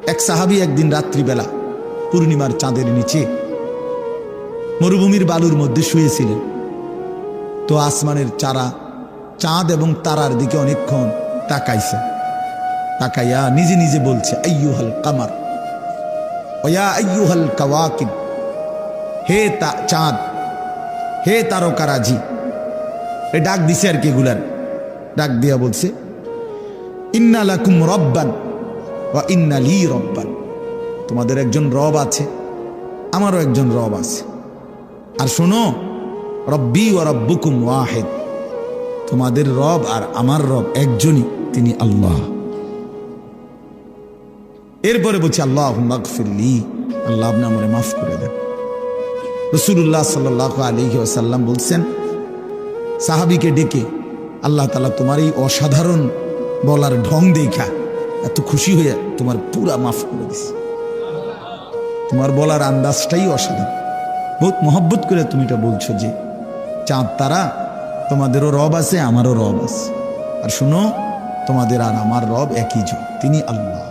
এক সাহাবী একদিন রাত্রিবেলা পূর্ণিমার চাঁদের নিচে মরুভূমির বালুর মধ্যে শুয়েছিলেন। তো আসমানের চাঁদ এবং তারার দিকে অনেকক্ষণ তাকাইছে। তাকাইয়া নিজে নিজে বলছে, আইয়ুহাল কামার ওয়া আইয়ুহাল কাওয়াকিব, হে চাঁদ, হে তারকারাজি। এ ডাক দিছে আর কি, এগুলার ডাক দিয়া বলছে, ইন্না লাকুম রব্বান ওয়া ইন্না লি রব্বান, তোমাদের একজন রব আছে, আমারও একজন রব আছে। আর শোনো, রব্বি ওয়া রব্বুকুম ওয়াহিদ, তোমাদের রব আর আমার রব একজনই, তিনি আল্লাহ। এরপরে বলছে, আল্লাহুম্মা গফিরলি, আল্লাহ আপনি আমারে মাফ করে দেন। রাসূলুল্লাহ সাল্লাল্লাহু আলাইহি ওয়াসাল্লাম বলছেন সাহাবীকে ডেকে, আল্লাহ তাআলা তোমার এই অসাধারণ বলার ঢং দেখা এত খুশি হয়ে তোমার পুরা মাফ করে দিছে। তোমার বলার আন্দাজটাই অসাধারণ, বহুত মহব্বত করে তুমি এটা বলছো যে চাঁদ তারা তোমাদেরও রব আছে, আমারও রব আছে। আর শুনো, তোমাদের আর আমার রব একই জন, তিনি আল্লাহ।